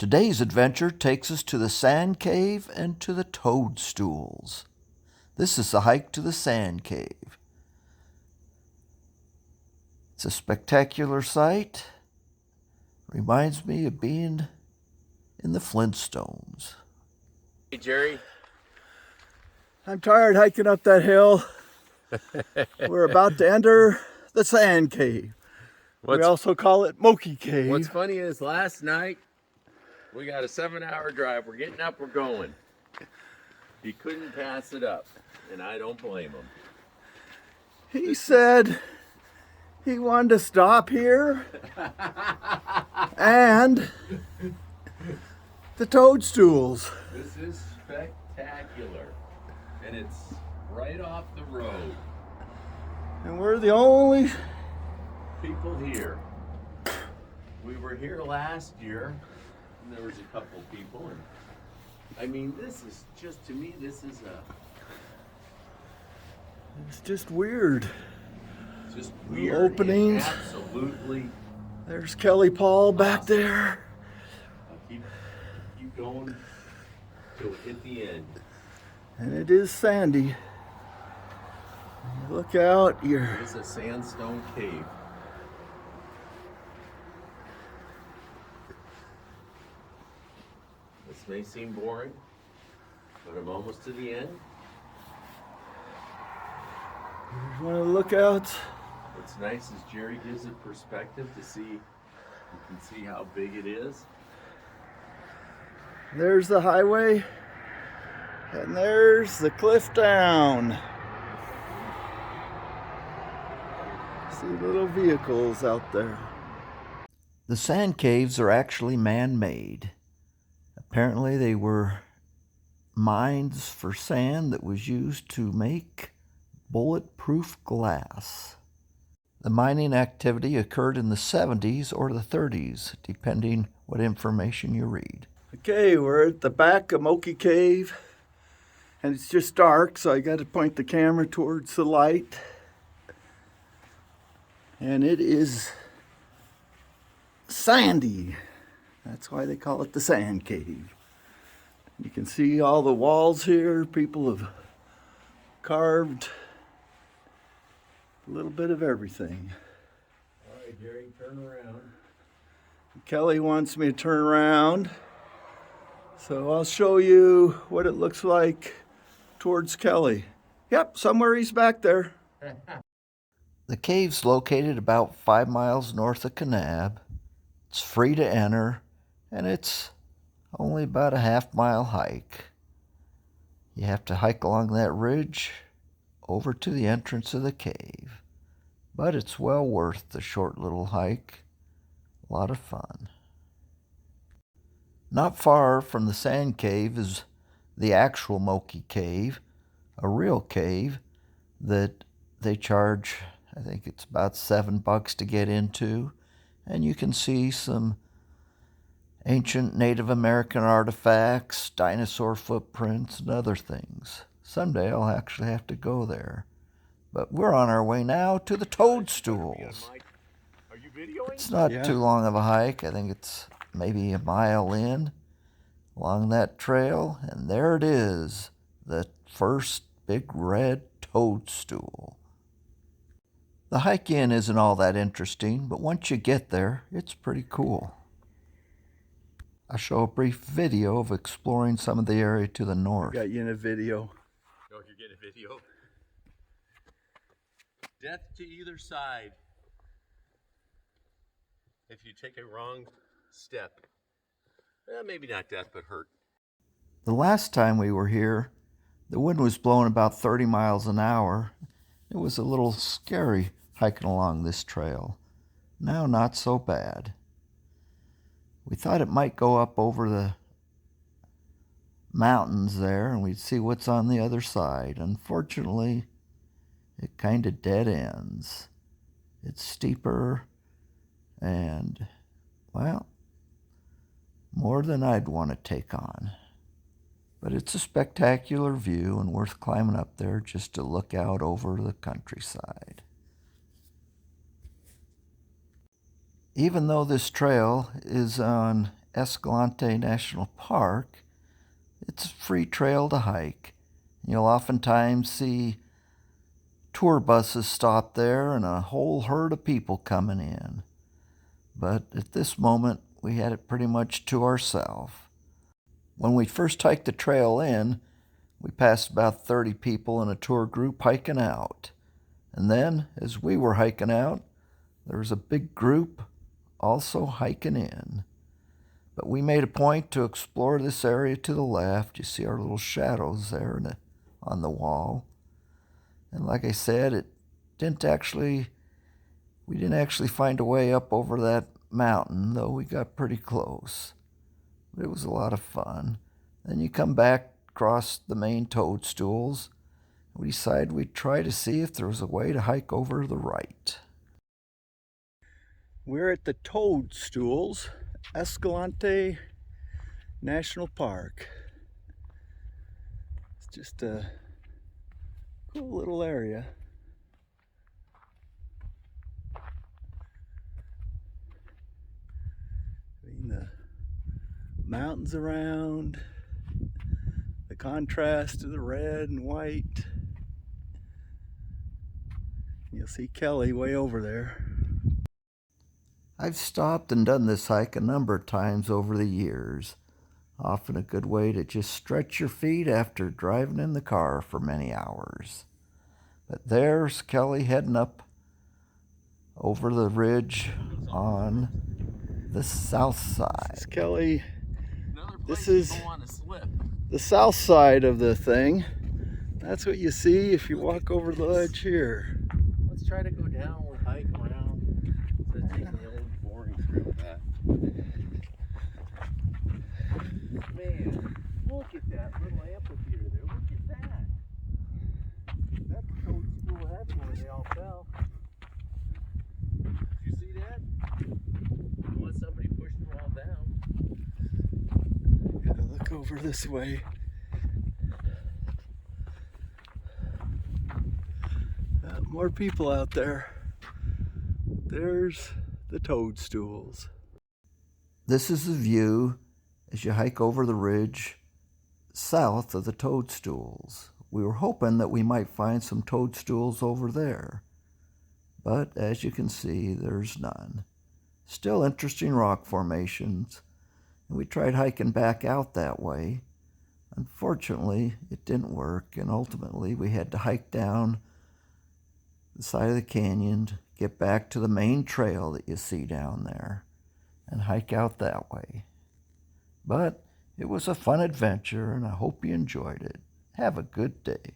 Today's adventure takes us to the Sand Cave and to the Toadstools. This is the hike to the Sand Cave. It's a spectacular sight. Reminds me of being in the Flintstones. Hey, Jerry. I'm tired hiking up that hill. We're about to enter the Sand Cave. We also call it Moki Cave. What's funny is last night we got a 7-hour drive. We're getting up, we're going. He couldn't pass it up, and I don't blame him. He said he wanted to stop here and the Toadstools. This is spectacular, and it's right off the road. And we're the only people here. We were here last year, and there was a couple people, and I mean, this is just, to me, this is It's just weird. just weird. Openings. Absolutely. There's Kelly Paul back there. I'll keep going till we hit the end. And it is sandy. You look out, It's a Sandstone Cave. This may seem boring, but I'm almost to the end. There's one of the lookouts. What's nice is Jerry gives it perspective to see, you can see how big it is. There's the highway. And there's the cliff down. See little vehicles out there. The sand caves are actually man-made. Apparently they were mines for sand that was used to make bulletproof glass. The mining activity occurred in the 70s or the 30s, depending what information you read. Okay, we're at the back of Moki Cave. And it's just dark, so I got to point the camera towards the light. And it is sandy. That's why they call it the Sand Cave. You can see all the walls here. People have carved a little bit of everything. All right, Jerry, turn around. Kelly wants me to turn around. So I'll show you what it looks like towards Kelly. Yep, somewhere he's back there. The cave's located about 5 miles north of Kanab. It's free to enter, and it's only about a half-mile hike. You have to hike along that ridge over to the entrance of the cave. But it's well worth the short little hike. A lot of fun. Not far from the Sand Cave is the actual Moki Cave, a real cave that they charge, I think it's about $7 to get into, and you can see some ancient Native American artifacts, dinosaur footprints, and other things. Someday I'll actually have to go there. But we're on our way now to the Toadstools. Are you videoing? It's not too long of a hike. I think it's maybe a mile in along that trail, and there it is, the first big red toadstool. The hike in isn't all that interesting, but once you get there, it's pretty cool. I'll show a brief video of exploring some of the area to the north. Got you in a video. Oh, you're getting a video? Death to either side if you take a wrong step. Maybe not death, but hurt. The last time we were here, the wind was blowing about 30 miles an hour. It was a little scary hiking along this trail. Now, not so bad. We thought it might go up over the mountains there and we'd see what's on the other side. Unfortunately, it kind of dead ends. It's steeper and, well, more than I'd want to take on. But it's a spectacular view and worth climbing up there just to look out over the countryside. Even though this trail is on Escalante National Park, it's a free trail to hike. You'll oftentimes see tour buses stop there and a whole herd of people coming in. But at this moment, we had it pretty much to ourselves. When we first hiked the trail in, we passed about 30 people in a tour group hiking out. And then, as we were hiking out, there was a big group also hiking in. But we made a point to explore this area to the left. You see our little shadows there on the wall. And like I said, we didn't actually find a way up over that mountain, though we got pretty close. But it was a lot of fun. Then you come back across the main Toadstools. We decided we'd try to see if there was a way to hike over to the right. We're at the Toadstools, Escalante National Park. It's just a cool little area. I mean, the mountains around, the contrast to the red and white. You'll see Kelly way over there. I've stopped and done this hike a number of times over the years. Often a good way to just stretch your feet after driving in the car for many hours. But there's Kelly heading up over the ridge on the south side. This is Kelly. This is The south side of the thing. That's what you see if you walk over the ledge here. Let's try to go down. We'll hike around. Instead of taking the old boring trail back. Man, look at that little amphitheater there. Look at that. That's the Toadstool Heaven where they all fell. Did you see that? Unless somebody pushed them all down. Gotta look over this way. More people out there. There's the Toadstools. This is the view as you hike over the ridge south of the Toadstools. We were hoping that we might find some toadstools over there, but as you can see, there's none. Still interesting rock formations, and we tried hiking back out that way. Unfortunately, it didn't work, and ultimately we had to hike down the side of the canyon to get back to the main trail that you see down there and hike out that way. But it was a fun adventure, and I hope you enjoyed it. Have a good day.